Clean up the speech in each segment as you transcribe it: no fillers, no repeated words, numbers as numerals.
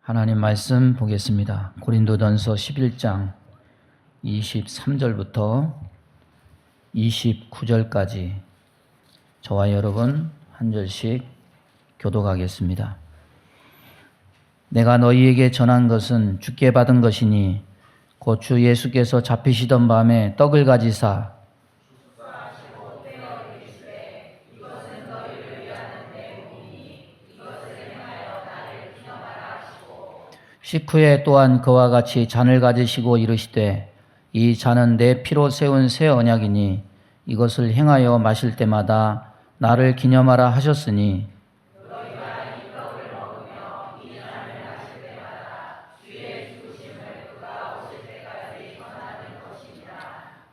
하나님 말씀 보겠습니다. 고린도전서 11장 23절부터 29절까지 저와 여러분 한 절씩 교독하겠습니다. 내가 너희에게 전한 것은 주께 받은 것이니 곧 주 예수께서 잡히시던 밤에 떡을 가지사 식후에 또한 그와 같이 잔을 가지시고 이르시되 이 잔은 내 피로 세운 새 언약이니 이것을 행하여 마실 때마다 나를 기념하라 하셨으니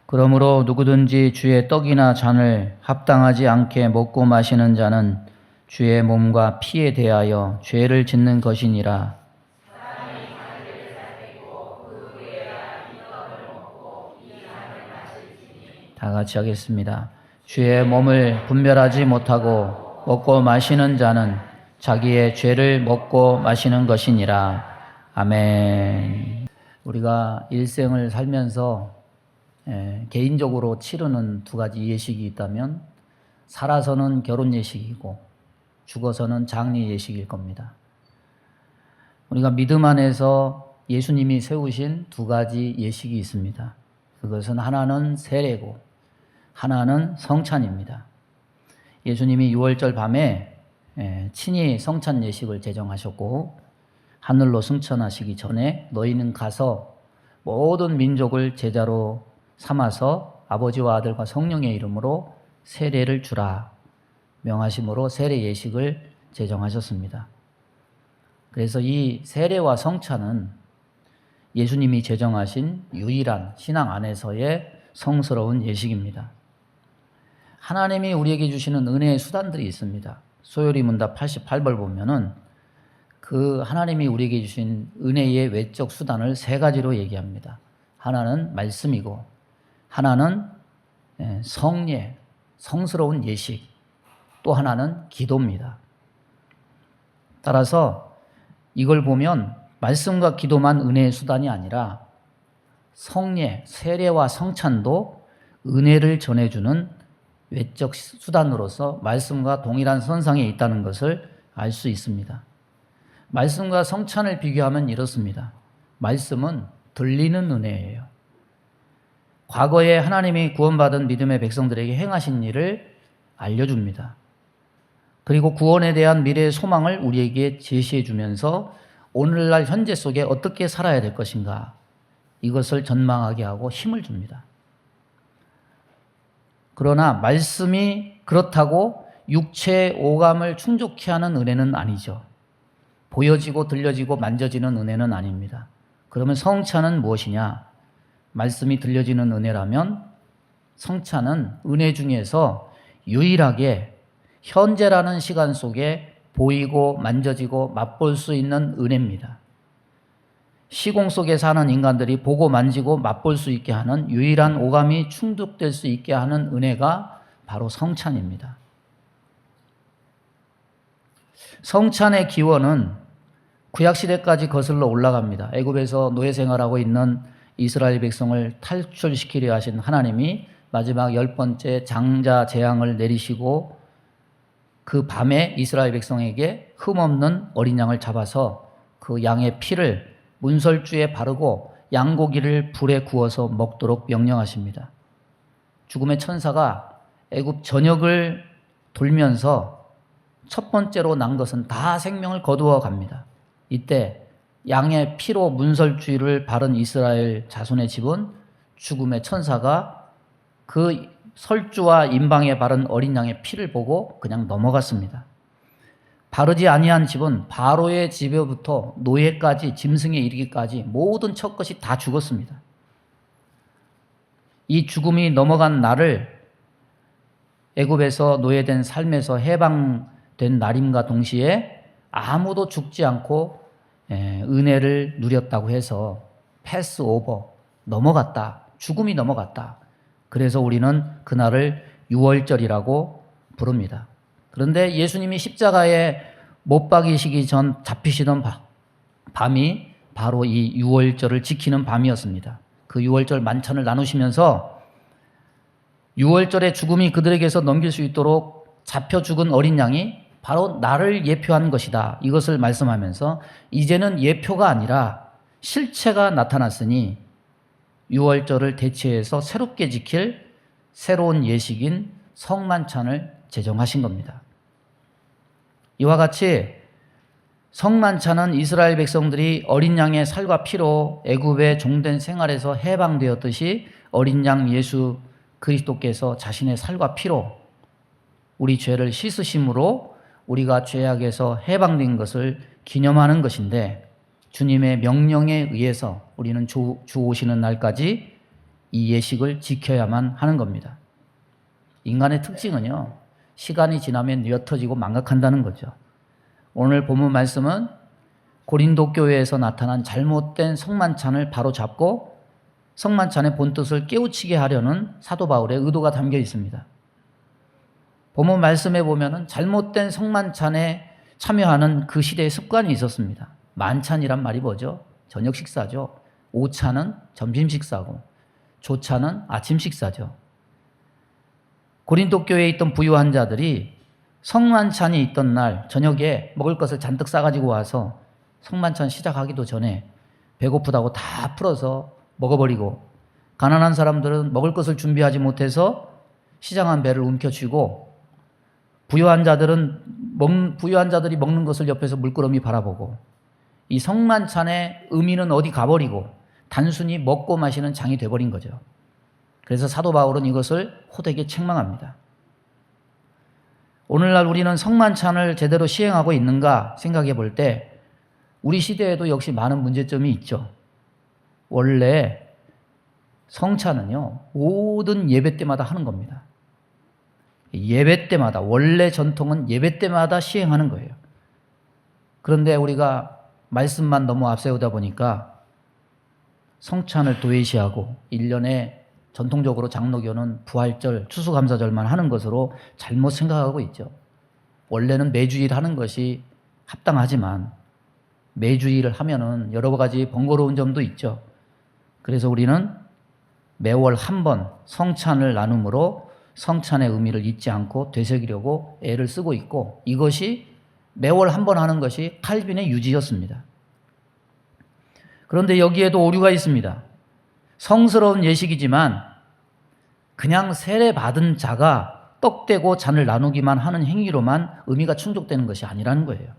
그러므로 누구든지 주의 떡이나 잔을 합당하지 않게 먹고 마시는 자는 주의 몸과 피에 대하여 죄를 짓는 것이니라. 다 같이 하겠습니다. 주의 몸을 분별하지 못하고 먹고 마시는 자는 자기의 죄를 먹고 마시는 것이니라. 아멘. 우리가 일생을 살면서 개인적으로 치르는 두 가지 예식이 있다면 살아서는 결혼 예식이고 죽어서는 장례 예식일 겁니다. 우리가 믿음 안에서 예수님이 세우신 두 가지 예식이 있습니다. 그것은 하나는 세례고 하나는 성찬입니다. 예수님이 6월절 밤에 친히 성찬 예식을 제정하셨고 하늘로 승천하시기 전에 너희는 가서 모든 민족을 제자로 삼아서 아버지와 아들과 성령의 이름으로 세례를 주라 명하심으로 세례 예식을 제정하셨습니다. 그래서 이 세례와 성찬은 예수님이 제정하신 유일한 신앙 안에서의 성스러운 예식입니다. 하나님이 우리에게 주시는 은혜의 수단들이 있습니다. 소요리 문답 88번 보면은 그 하나님이 우리에게 주신 은혜의 외적 수단을 세 가지로 얘기합니다. 하나는 말씀이고 하나는 성례, 성스러운 예식, 또 하나는 기도입니다. 따라서 이걸 보면 말씀과 기도만 은혜의 수단이 아니라 성례, 세례와 성찬도 은혜를 전해주는 외적 수단으로서 말씀과 동일한 선상에 있다는 것을 알 수 있습니다. 말씀과 성찬을 비교하면 이렇습니다. 말씀은 들리는 은혜예요. 과거에 하나님이 구원받은 믿음의 백성들에게 행하신 일을 알려줍니다. 그리고 구원에 대한 미래의 소망을 우리에게 제시해 주면서 오늘날 현재 속에 어떻게 살아야 될 것인가 이것을 전망하게 하고 힘을 줍니다. 그러나 말씀이 그렇다고 육체의 오감을 충족케 하는 은혜는 아니죠. 보여지고 들려지고 만져지는 은혜는 아닙니다. 그러면 성찬은 무엇이냐? 말씀이 들려지는 은혜라면 성찬은 은혜 중에서 유일하게 현재라는 시간 속에 보이고 만져지고 맛볼 수 있는 은혜입니다. 시공 속에 사는 인간들이 보고 만지고 맛볼 수 있게 하는 유일한 오감이 충족될 수 있게 하는 은혜가 바로 성찬입니다. 성찬의 기원은 구약시대까지 거슬러 올라갑니다. 애굽에서 노예 생활하고 있는 이스라엘 백성을 탈출시키려 하신 하나님이 마지막 10번째 장자 재앙을 내리시고 그 밤에 이스라엘 백성에게 흠없는 어린 양을 잡아서 그 양의 피를 문설주에 바르고 양고기를 불에 구워서 먹도록 명령하십니다. 죽음의 천사가 애굽 전역을 돌면서 첫 번째로 난 것은 다 생명을 거두어 갑니다. 이때 양의 피로 문설주를 바른 이스라엘 자손의 집은 죽음의 천사가 그 설주와 임방에 바른 어린 양의 피를 보고 그냥 넘어갔습니다. 바르지 아니한 집은 바로의 집에부터 노예까지 짐승에 이르기까지 모든 첫것이 다 죽었습니다. 이 죽음이 넘어간 날을 애굽에서 노예된 삶에서 해방된 날임과 동시에 아무도 죽지 않고 은혜를 누렸다고 해서 패스 오버, 넘어갔다, 죽음이 넘어갔다. 그래서 우리는 그날을 유월절이라고 부릅니다. 그런데 예수님이 십자가에 못 박이시기 전 잡히시던 밤이 바로 이 유월절을 지키는 밤이었습니다. 그 유월절 만찬을 나누시면서 유월절의 죽음이 그들에게서 넘길 수 있도록 잡혀 죽은 어린 양이 바로 나를 예표한 것이다. 이것을 말씀하면서 이제는 예표가 아니라 실체가 나타났으니 유월절을 대체해서 새롭게 지킬 새로운 예식인 성만찬을 제정하신 겁니다. 이와 같이 성만찬은 이스라엘 백성들이 어린 양의 살과 피로 애굽의 종된 생활에서 해방되었듯이 어린 양 예수 그리스도께서 자신의 살과 피로 우리 죄를 씻으심으로 우리가 죄악에서 해방된 것을 기념하는 것인데, 주님의 명령에 의해서 우리는 주 오시는 날까지 이 예식을 지켜야만 하는 겁니다. 인간의 특징은요, 시간이 지나면 뉘어터지고 망각한다는 거죠. 오늘 본문 말씀은 고린도 교회에서 나타난 잘못된 성만찬을 바로잡고 성만찬의 본뜻을 깨우치게 하려는 사도 바울의 의도가 담겨 있습니다. 본문 말씀에 보면은 잘못된 성만찬에 참여하는 그 시대의 습관이 있었습니다. 만찬이란 말이 뭐죠? 저녁 식사죠. 오찬은 점심 식사고 조찬은 아침 식사죠. 고린도 교회에 있던 부유한 자들이 성만찬이 있던 날 저녁에 먹을 것을 잔뜩 싸가지고 와서 성만찬 시작하기도 전에 배고프다고 다 풀어서 먹어버리고, 가난한 사람들은 먹을 것을 준비하지 못해서 시장한 배를 움켜쥐고, 부유한 자들이 먹는 것을 옆에서 물끄러미 바라보고, 이 성만찬의 의미는 어디 가버리고 단순히 먹고 마시는 장이 돼버린 거죠. 그래서 사도 바울은 이것을 호되게 책망합니다. 오늘날 우리는 성만찬을 제대로 시행하고 있는가 생각해 볼 때 우리 시대에도 역시 많은 문제점이 있죠. 원래 성찬은요, 모든 예배 때마다 하는 겁니다. 예배 때마다, 원래 전통은 예배 때마다 시행하는 거예요. 그런데 우리가 말씀만 너무 앞세우다 보니까 성찬을 도외시하고 1년에 전통적으로 장로교는 부활절, 추수감사절만 하는 것으로 잘못 생각하고 있죠. 원래는 매주일 하는 것이 합당하지만 매주일을 하면은 여러 가지 번거로운 점도 있죠. 그래서 우리는 매월 한 번 성찬을 나눔으로 성찬의 의미를 잊지 않고 되새기려고 애를 쓰고 있고, 이것이 매월 한 번 하는 것이 칼빈의 유지였습니다. 그런데 여기에도 오류가 있습니다. 성스러운 예식이지만 그냥 세례 받은 자가 떡 떼고 잔을 나누기만 하는 행위로만 의미가 충족되는 것이 아니라는 거예요.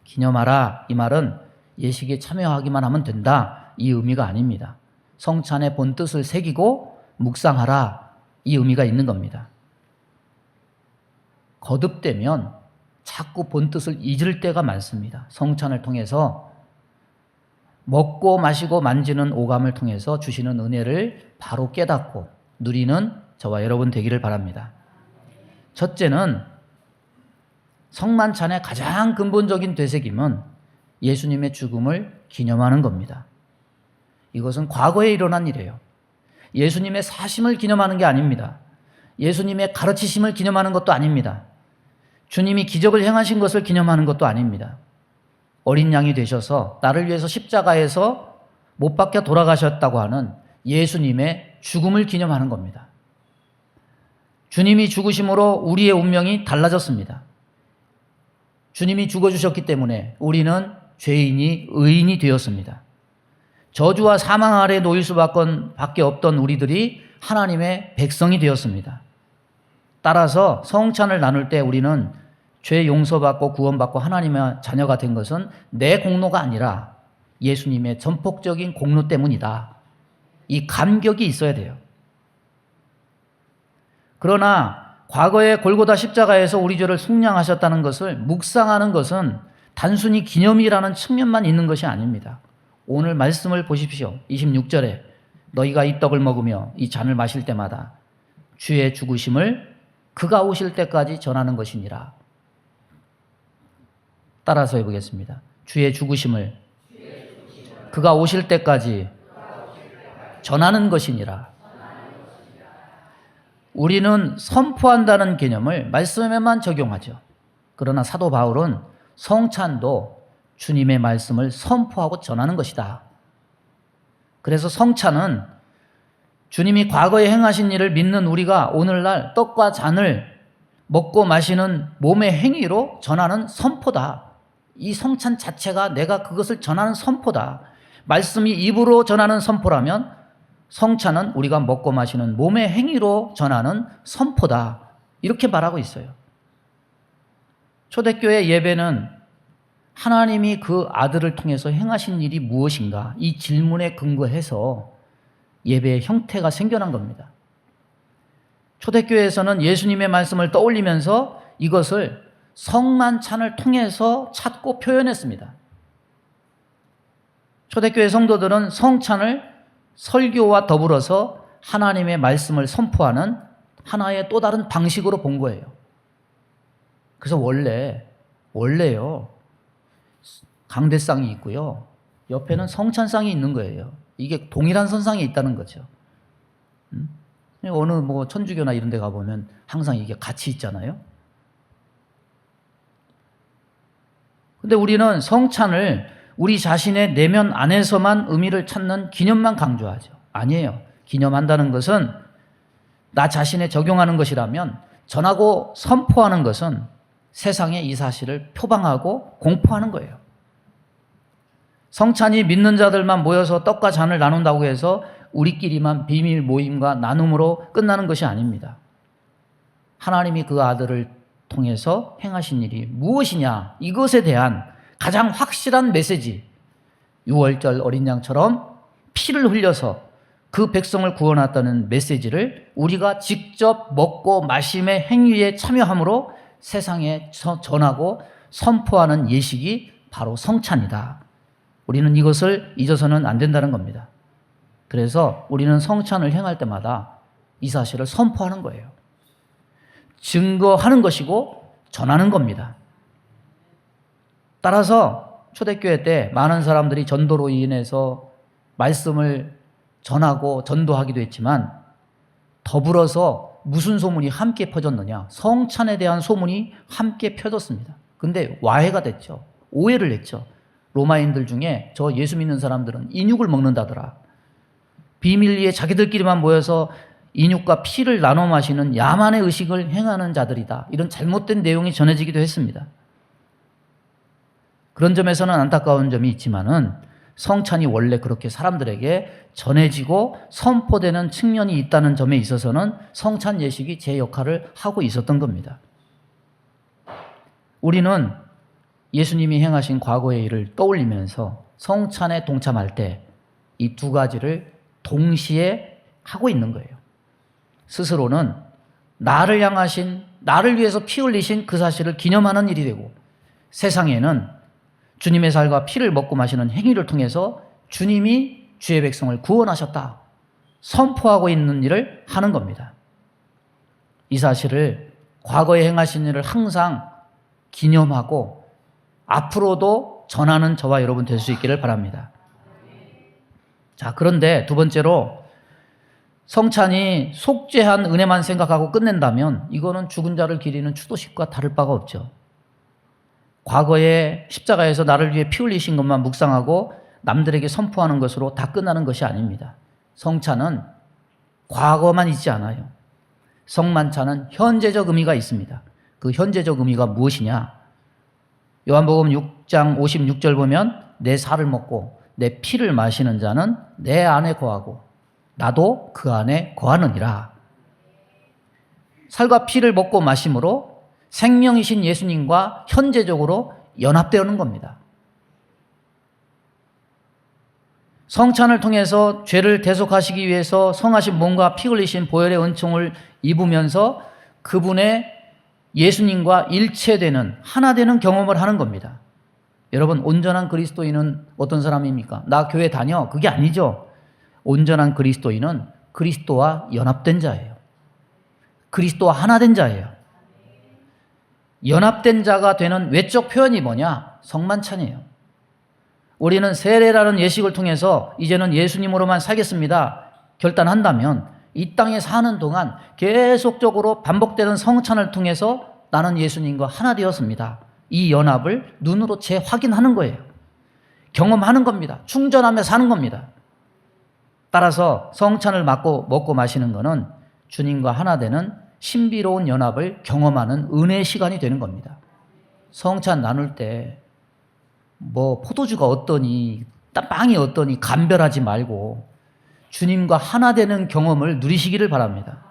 기념하라, 이 말은 예식에 참여하기만 하면 된다, 이 의미가 아닙니다. 성찬의 본뜻을 새기고 묵상하라, 이 의미가 있는 겁니다. 거듭되면 자꾸 본뜻을 잊을 때가 많습니다. 성찬을 통해서 먹고 마시고 만지는 오감을 통해서 주시는 은혜를 바로 깨닫고 누리는 저와 여러분 되기를 바랍니다. 첫째는 성만찬의 가장 근본적인 되새김은 예수님의 죽음을 기념하는 겁니다. 이것은 과거에 일어난 일이에요. 예수님의 사심을 기념하는 게 아닙니다. 예수님의 가르치심을 기념하는 것도 아닙니다. 주님이 기적을 행하신 것을 기념하는 것도 아닙니다. 어린 양이 되셔서 나를 위해서 십자가에서 못 박혀 돌아가셨다고 하는 예수님의 죽음을 기념하는 겁니다. 주님이 죽으심으로 우리의 운명이 달라졌습니다. 주님이 죽어주셨기 때문에 우리는 죄인이 의인이 되었습니다. 저주와 사망 아래 놓일 수밖에 없던 우리들이 하나님의 백성이 되었습니다. 따라서 성찬을 나눌 때 우리는 죄 용서받고 구원받고 하나님의 자녀가 된 것은 내 공로가 아니라 예수님의 전폭적인 공로 때문이다. 이 감격이 있어야 돼요. 그러나 과거에 골고다 십자가에서 우리 죄를 속량하셨다는 것을 묵상하는 것은 단순히 기념이라는 측면만 있는 것이 아닙니다. 오늘 말씀을 보십시오. 26절에 너희가 이 떡을 먹으며 이 잔을 마실 때마다 주의 죽으심을 그가 오실 때까지 전하는 것이니라. 따라서 해보겠습니다. 주의 죽으심을 그가 오실 때까지 전하는 것이니라. 우리는 선포한다는 개념을 말씀에만 적용하죠. 그러나 사도 바울은 성찬도 주님의 말씀을 선포하고 전하는 것이다. 그래서 성찬은 주님이 과거에 행하신 일을 믿는 우리가 오늘날 떡과 잔을 먹고 마시는 몸의 행위로 전하는 선포다. 이 성찬 자체가 내가 그것을 전하는 선포다. 말씀이 입으로 전하는 선포라면 성찬은 우리가 먹고 마시는 몸의 행위로 전하는 선포다. 이렇게 말하고 있어요. 초대교회 예배는 하나님이 그 아들을 통해서 행하신 일이 무엇인가? 이 질문에 근거해서 예배의 형태가 생겨난 겁니다. 초대교회에서는 예수님의 말씀을 떠올리면서 이것을 성만찬을 통해서 찾고 표현했습니다. 초대교회 성도들은 성찬을 설교와 더불어서 하나님의 말씀을 선포하는 하나의 또 다른 방식으로 본 거예요. 그래서 원래요, 강대상이 있고요, 옆에는 성찬상이 있는 거예요. 이게 동일한 선상에 있다는 거죠. 어느 천주교나 이런 데 가보면 항상 이게 같이 있잖아요. 근데 우리는 성찬을 우리 자신의 내면 안에서만 의미를 찾는 기념만 강조하죠. 아니에요. 기념한다는 것은 나 자신에 적용하는 것이라면 전하고 선포하는 것은 세상에 이 사실을 표방하고 공포하는 거예요. 성찬이 믿는 자들만 모여서 떡과 잔을 나눈다고 해서 우리끼리만 비밀 모임과 나눔으로 끝나는 것이 아닙니다. 하나님이 그 아들을 통해서 행하신 일이 무엇이냐, 이것에 대한 가장 확실한 메시지, 6월절 어린 양처럼 피를 흘려서 그 백성을 구원했다는 메시지를 우리가 직접 먹고 마심의 행위에 참여함으로 세상에 전하고 선포하는 예식이 바로 성찬이다. 우리는 이것을 잊어서는 안 된다는 겁니다. 그래서 우리는 성찬을 행할 때마다 이 사실을 선포하는 거예요. 증거하는 것이고 전하는 겁니다. 따라서 초대교회 때 많은 사람들이 전도로 인해서 말씀을 전하고 전도하기도 했지만 더불어서 무슨 소문이 함께 퍼졌느냐? 성찬에 대한 소문이 함께 펴졌습니다. 근데 와해가 됐죠. 오해를 했죠. 로마인들 중에 저 예수 믿는 사람들은 인육을 먹는다더라. 비밀리에 자기들끼리만 모여서 인육과 피를 나눠 마시는 야만의 의식을 행하는 자들이다. 이런 잘못된 내용이 전해지기도 했습니다. 그런 점에서는 안타까운 점이 있지만은 성찬이 원래 그렇게 사람들에게 전해지고 선포되는 측면이 있다는 점에 있어서는 성찬 예식이 제 역할을 하고 있었던 겁니다. 우리는 예수님이 행하신 과거의 일을 떠올리면서 성찬에 동참할 때 이 두 가지를 동시에 하고 있는 거예요. 스스로는 나를 향하신, 나를 위해서 피 흘리신 그 사실을 기념하는 일이 되고, 세상에는 주님의 살과 피를 먹고 마시는 행위를 통해서 주님이 주의 백성을 구원하셨다 선포하고 있는 일을 하는 겁니다. 이 사실을, 과거에 행하신 일을 항상 기념하고 앞으로도 전하는 저와 여러분 될 수 있기를 바랍니다. 자, 그런데 두 번째로, 성찬이 속죄한 은혜만 생각하고 끝낸다면 이거는 죽은 자를 기리는 추도식과 다를 바가 없죠. 과거에 십자가에서 나를 위해 피 흘리신 것만 묵상하고 남들에게 선포하는 것으로 다 끝나는 것이 아닙니다. 성찬은 과거만 있지 않아요. 성만찬은 현재적 의미가 있습니다. 그 현재적 의미가 무엇이냐? 요한복음 6장 56절 보면 내 살을 먹고 내 피를 마시는 자는 내 안에 거하고 나도 그 안에 거하느니라. 살과 피를 먹고 마심으로 생명이신 예수님과 현재적으로 연합되는 겁니다. 성찬을 통해서 죄를 대속하시기 위해서 성하신 몸과 피 흘리신 보혈의 은총을 입으면서 그분의 예수님과 일체되는, 하나 되는 경험을 하는 겁니다. 여러분, 온전한 그리스도인은 어떤 사람입니까? 나 교회 다녀. 그게 아니죠. 온전한 그리스도인은 그리스도와 연합된 자예요. 그리스도와 하나 된 자예요. 연합된 자가 되는 외적 표현이 뭐냐? 성만찬이에요. 우리는 세례라는 예식을 통해서 이제는 예수님으로만 살겠습니다 결단한다면 이 땅에 사는 동안 계속적으로 반복되는 성찬을 통해서 나는 예수님과 하나 되었습니다. 이 연합을 눈으로 재확인하는 거예요. 경험하는 겁니다. 충전하며 사는 겁니다. 따라서 성찬을 먹고 마시는 것은 주님과 하나 되는 신비로운 연합을 경험하는 은혜의 시간이 되는 겁니다. 성찬 나눌 때 뭐 포도주가 어떠니 빵이 어떠니 간별하지 말고 주님과 하나 되는 경험을 누리시기를 바랍니다.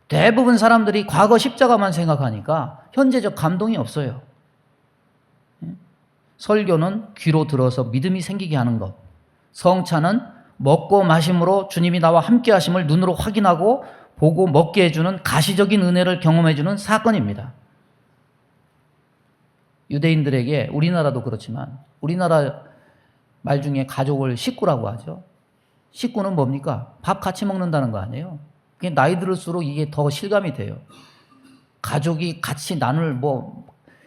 대부분 사람들이 과거 십자가만 생각하니까 현재적 감동이 없어요. 설교는 귀로 들어서 믿음이 생기게 하는 것, 성찬은 먹고 마심으로 주님이 나와 함께 하심을 눈으로 확인하고 보고 먹게 해주는 가시적인 은혜를 경험해주는 사건입니다. 유대인들에게, 우리나라도 그렇지만 우리나라 말 중에 가족을 식구라고 하죠. 식구는 뭡니까? 밥 같이 먹는다는 거 아니에요? 그게 나이 들을수록 이게 더 실감이 돼요. 가족이 같이 나눌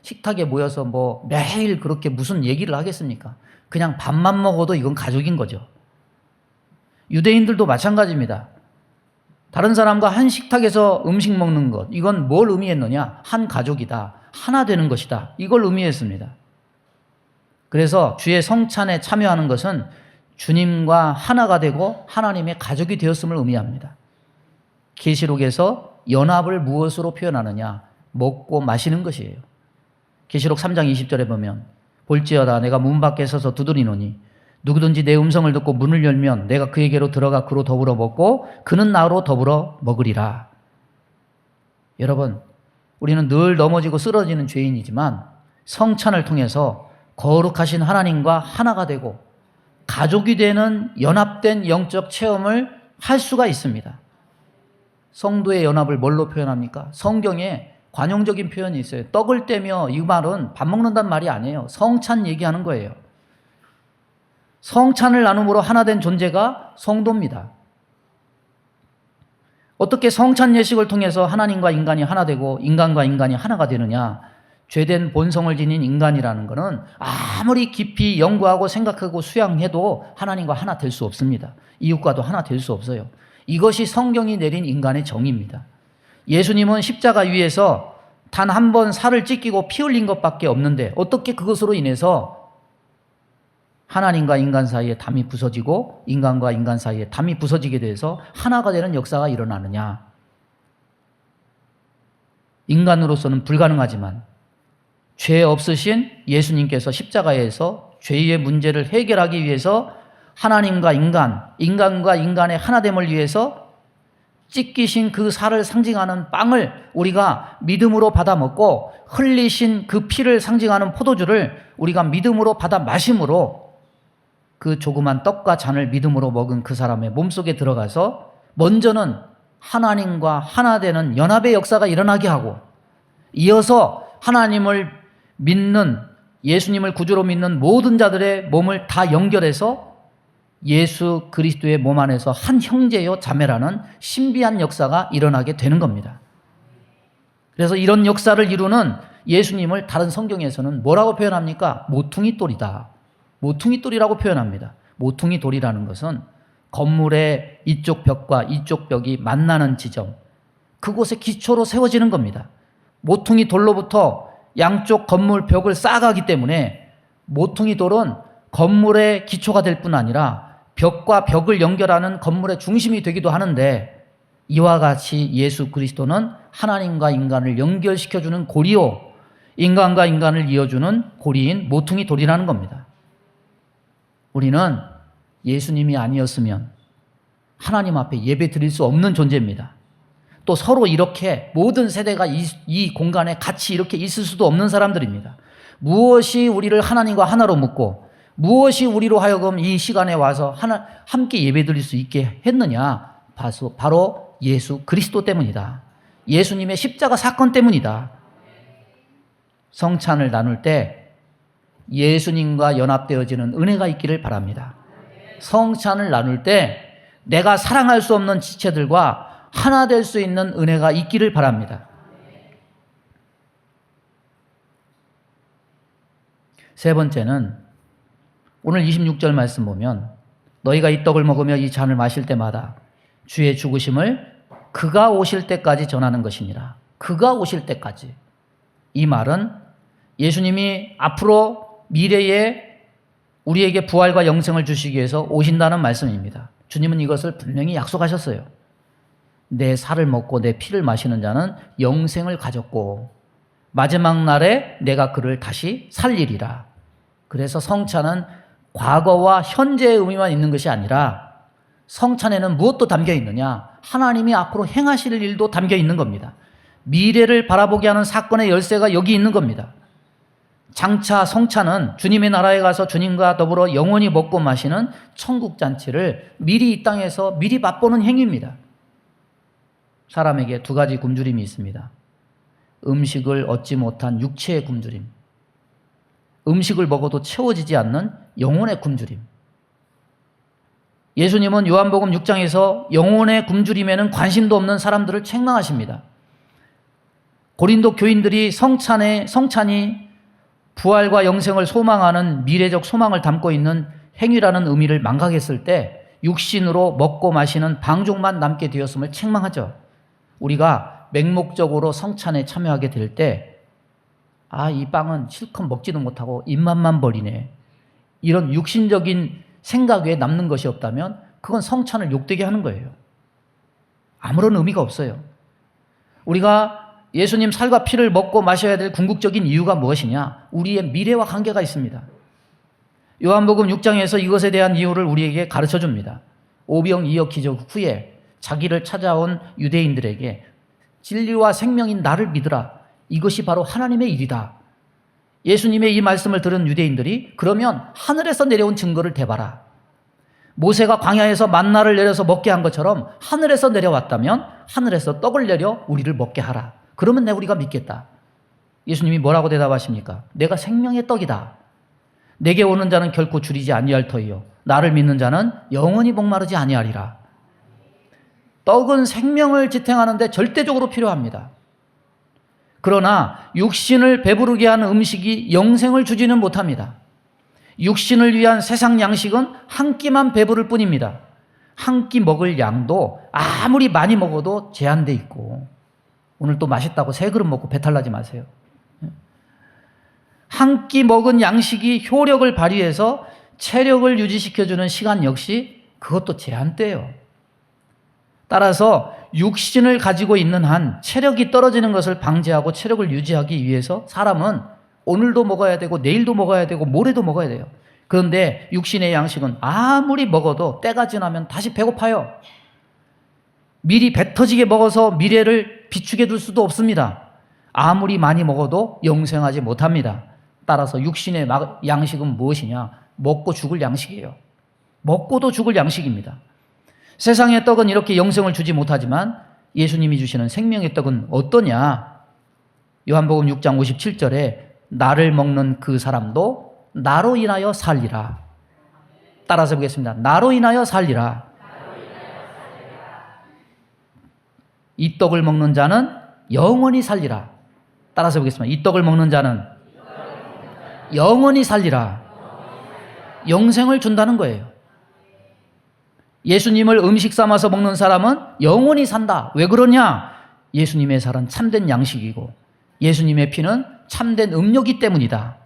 식탁에 모여서 매일 그렇게 무슨 얘기를 하겠습니까? 그냥 밥만 먹어도 이건 가족인 거죠. 유대인들도 마찬가지입니다. 다른 사람과 한 식탁에서 음식 먹는 것, 이건 뭘 의미했느냐? 한 가족이다. 하나 되는 것이다. 이걸 의미했습니다. 그래서 주의 성찬에 참여하는 것은 주님과 하나가 되고 하나님의 가족이 되었음을 의미합니다. 계시록에서 연합을 무엇으로 표현하느냐? 먹고 마시는 것이에요. 계시록 3장 20절에 보면 볼지어다 내가 문 밖에 서서 두드리노니 누구든지 내 음성을 듣고 문을 열면 내가 그에게로 들어가 그로 더불어 먹고 그는 나로 더불어 먹으리라. 여러분, 우리는 늘 넘어지고 쓰러지는 죄인이지만 성찬을 통해서 거룩하신 하나님과 하나가 되고 가족이 되는 연합된 영적 체험을 할 수가 있습니다. 성도의 연합을 뭘로 표현합니까? 성경에 관용적인 표현이 있어요. 떡을 떼며, 이 말은 밥 먹는다는 말이 아니에요. 성찬 얘기하는 거예요. 성찬을 나눔으로 하나 된 존재가 성도입니다. 어떻게 성찬 예식을 통해서 하나님과 인간이 하나 되고 인간과 인간이 하나가 되느냐? 죄된 본성을 지닌 인간이라는 것은 아무리 깊이 연구하고 생각하고 수양해도 하나님과 하나 될 수 없습니다. 이웃과도 하나 될 수 없어요. 이것이 성경이 내린 인간의 정의입니다. 예수님은 십자가 위에서 단 한 번 살을 찢기고 피 흘린 것밖에 없는데 어떻게 그것으로 인해서 하나님과 인간 사이에 담이 부서지고 인간과 인간 사이에 담이 부서지게 돼서 하나가 되는 역사가 일어나느냐? 인간으로서는 불가능하지만 죄 없으신 예수님께서 십자가에서 죄의 문제를 해결하기 위해서 하나님과 인간과 인간의 하나됨을 위해서 찢기신 그 살을 상징하는 빵을 우리가 믿음으로 받아 먹고 흘리신 그 피를 상징하는 포도주를 우리가 믿음으로 받아 마심으로 그 조그만 떡과 잔을 믿음으로 먹은 그 사람의 몸속에 들어가서 먼저는 하나님과 하나 되는 연합의 역사가 일어나게 하고 이어서 하나님을 믿는, 예수님을 구주로 믿는 모든 자들의 몸을 다 연결해서 예수 그리스도의 몸 안에서 한 형제요 자매라는 신비한 역사가 일어나게 되는 겁니다. 그래서 이런 역사를 이루는 예수님을 다른 성경에서는 뭐라고 표현합니까? 모퉁이 돌이다. 모퉁이 돌이라고 표현합니다. 모퉁이 돌이라는 것은 건물의 이쪽 벽과 이쪽 벽이 만나는 지점, 그곳의 기초로 세워지는 겁니다. 모퉁이 돌로부터 양쪽 건물 벽을 쌓아가기 때문에 모퉁이 돌은 건물의 기초가 될 뿐 아니라 벽과 벽을 연결하는 건물의 중심이 되기도 하는데, 이와 같이 예수 그리스도는 하나님과 인간을 연결시켜주는 고리요, 인간과 인간을 이어주는 고리인 모퉁이 돌이라는 겁니다. 우리는 예수님이 아니었으면 하나님 앞에 예배 드릴 수 없는 존재입니다. 또 서로 이렇게 모든 세대가 이 공간에 같이 이렇게 있을 수도 없는 사람들입니다. 무엇이 우리를 하나님과 하나로 묶고 무엇이 우리로 하여금 이 시간에 와서 함께 예배 드릴 수 있게 했느냐? 바로 예수 그리스도 때문이다. 예수님의 십자가 사건 때문이다. 성찬을 나눌 때 예수님과 연합되어지는 은혜가 있기를 바랍니다. 성찬을 나눌 때 내가 사랑할 수 없는 지체들과 하나 될 수 있는 은혜가 있기를 바랍니다. 세 번째는 오늘 26절 말씀 보면 너희가 이 떡을 먹으며 이 잔을 마실 때마다 주의 죽으심을 그가 오실 때까지 전하는 것이니라. 그가 오실 때까지. 이 말은 예수님이 앞으로 미래에 우리에게 부활과 영생을 주시기 위해서 오신다는 말씀입니다. 주님은 이것을 분명히 약속하셨어요. 내 살을 먹고 내 피를 마시는 자는 영생을 가졌고 마지막 날에 내가 그를 다시 살리리라. 그래서 성찬은 과거와 현재의 의미만 있는 것이 아니라 성찬에는 무엇도 담겨 있느냐? 하나님이 앞으로 행하실 일도 담겨 있는 겁니다. 미래를 바라보게 하는 사건의 열쇠가 여기 있는 겁니다. 장차 성찬은 주님의 나라에 가서 주님과 더불어 영원히 먹고 마시는 천국 잔치를 미리 이 땅에서 미리 맛보는 행위입니다. 사람에게 두 가지 굶주림이 있습니다. 음식을 얻지 못한 육체의 굶주림, 음식을 먹어도 채워지지 않는 영혼의 굶주림. 예수님은 요한복음 6장에서 영혼의 굶주림에는 관심도 없는 사람들을 책망하십니다. 고린도 교인들이 성찬이 부활과 영생을 소망하는 미래적 소망을 담고 있는 행위라는 의미를 망각했을 때 육신으로 먹고 마시는 방종만 남게 되었음을 책망하죠. 우리가 맹목적으로 성찬에 참여하게 될 때 이 빵은 실컷 먹지도 못하고 입맛만 버리네, 이런 육신적인 생각 외에 남는 것이 없다면 그건 성찬을 욕되게 하는 거예요. 아무런 의미가 없어요. 우리가 예수님 살과 피를 먹고 마셔야 될 궁극적인 이유가 무엇이냐? 우리의 미래와 관계가 있습니다. 요한복음 6장에서 이것에 대한 이유를 우리에게 가르쳐 줍니다. 오병이어 기적 후에 자기를 찾아온 유대인들에게 진리와 생명인 나를 믿으라, 이것이 바로 하나님의 일이다. 예수님의 이 말씀을 들은 유대인들이 그러면 하늘에서 내려온 증거를 대봐라. 모세가 광야에서 만나를 내려서 먹게 한 것처럼 하늘에서 내려왔다면 하늘에서 떡을 내려 우리를 먹게 하라. 그러면 우리가 믿겠다. 예수님이 뭐라고 대답하십니까? 내가 생명의 떡이다. 내게 오는 자는 결코 줄이지 아니할 터이요 나를 믿는 자는 영원히 목마르지 아니하리라. 떡은 생명을 지탱하는데 절대적으로 필요합니다. 그러나 육신을 배부르게 하는 음식이 영생을 주지는 못합니다. 육신을 위한 세상 양식은 한 끼만 배부를 뿐입니다. 한 끼 먹을 양도 아무리 많이 먹어도 제한돼 있고, 오늘 또 맛있다고 세 그릇 먹고 배탈 나지 마세요. 한 끼 먹은 양식이 효력을 발휘해서 체력을 유지시켜주는 시간 역시 그것도 제한돼요. 따라서 육신을 가지고 있는 한 체력이 떨어지는 것을 방지하고 체력을 유지하기 위해서 사람은 오늘도 먹어야 되고 내일도 먹어야 되고 모레도 먹어야 돼요. 그런데 육신의 양식은 아무리 먹어도 때가 지나면 다시 배고파요. 미리 배 터지게 먹어서 미래를 비추게 둘 수도 없습니다. 아무리 많이 먹어도 영생하지 못합니다. 따라서 육신의 양식은 무엇이냐? 먹고 죽을 양식이에요. 먹고도 죽을 양식입니다. 세상의 떡은 이렇게 영생을 주지 못하지만 예수님이 주시는 생명의 떡은 어떠냐? 요한복음 6장 57절에 나를 먹는 그 사람도 나로 인하여 살리라. 따라서 보겠습니다. 나로 인하여 살리라. 이 떡을 먹는 자는 영원히 살리라. 따라서 보겠습니다. 이 떡을 먹는 자는 영원히 살리라. 영생을 준다는 거예요. 예수님을 음식 삼아서 먹는 사람은 영원히 산다. 왜 그러냐? 예수님의 살은 참된 양식이고 예수님의 피는 참된 음료이기 때문이다.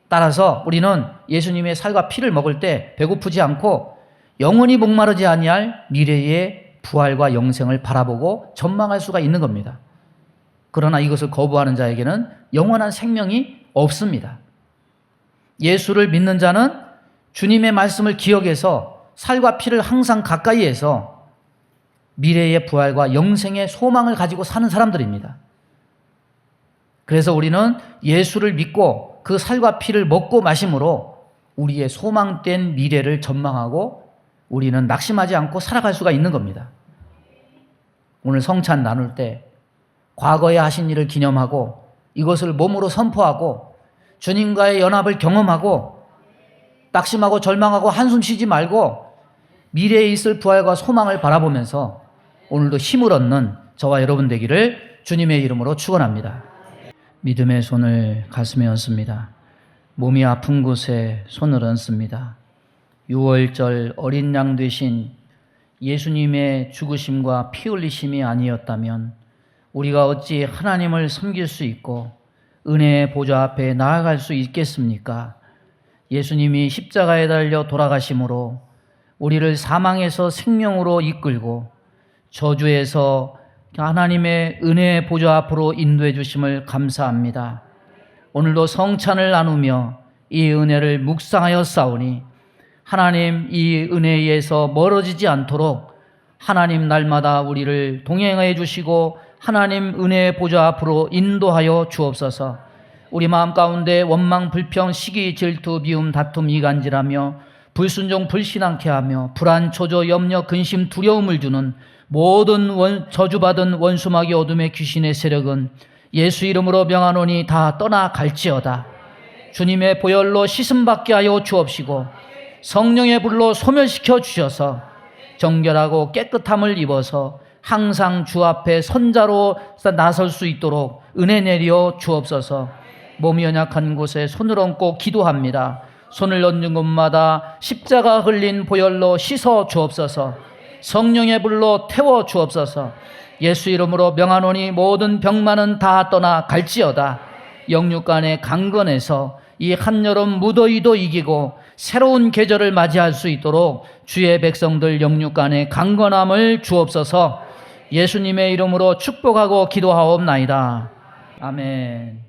따라서 우리는 예수님의 살과 피를 먹을 때 배고프지 않고 영원히 목마르지 아니할 미래의 부활과 영생을 바라보고 전망할 수가 있는 겁니다. 그러나 이것을 거부하는 자에게는 영원한 생명이 없습니다. 예수를 믿는 자는 주님의 말씀을 기억해서 살과 피를 항상 가까이 해서 미래의 부활과 영생의 소망을 가지고 사는 사람들입니다. 그래서 우리는 예수를 믿고 그 살과 피를 먹고 마심으로 우리의 소망된 미래를 전망하고 우리는 낙심하지 않고 살아갈 수가 있는 겁니다. 오늘 성찬 나눌 때 과거에 하신 일을 기념하고 이것을 몸으로 선포하고 주님과의 연합을 경험하고 낙심하고 절망하고 한숨 쉬지 말고 미래에 있을 부활과 소망을 바라보면서 오늘도 힘을 얻는 저와 여러분 되기를 주님의 이름으로 축원합니다. 믿음의 손을 가슴에 얹습니다. 몸이 아픈 곳에 손을 얹습니다. 6월절 어린 양 되신 예수님의 죽으심과 피 흘리심이 아니었다면 우리가 어찌 하나님을 섬길 수 있고 은혜의 보좌 앞에 나아갈 수 있겠습니까? 예수님이 십자가에 달려 돌아가심으로 우리를 사망에서 생명으로 이끌고 저주에서 하나님의 은혜의 보좌 앞으로 인도해 주심을 감사합니다. 오늘도 성찬을 나누며 이 은혜를 묵상하여 싸우니 하나님 이 은혜에 의해서 멀어지지 않도록 하나님 날마다 우리를 동행해 주시고 하나님 은혜의 보좌 앞으로 인도하여 주옵소서. 우리 마음 가운데 원망, 불평, 시기, 질투, 미움, 다툼, 이간질하며 불순종, 불신앙케 하며 불안, 초조, 염려, 근심, 두려움을 주는 모든 저주받은 원수마귀 어둠의 귀신의 세력은 예수 이름으로 명하노니 다 떠나갈지어다. 주님의 보혈로 씻음받게 하여 주옵시고 성령의 불로 소멸시켜 주셔서 정결하고 깨끗함을 입어서 항상 주 앞에 선자로 나설 수 있도록 은혜 내려 주옵소서. 몸이 연약한 곳에 손을 얹고 기도합니다. 손을 얹는 곳마다 십자가 흘린 보혈로 씻어 주옵소서. 성령의 불로 태워 주옵소서. 예수 이름으로 명하노니 모든 병만은 다 떠나갈지어다. 영육간의 강건에서 이 한여름 무더위도 이기고 새로운 계절을 맞이할 수 있도록 주의 백성들 영육간의 강건함을 주옵소서. 예수님의 이름으로 축복하고 기도하옵나이다. 아멘.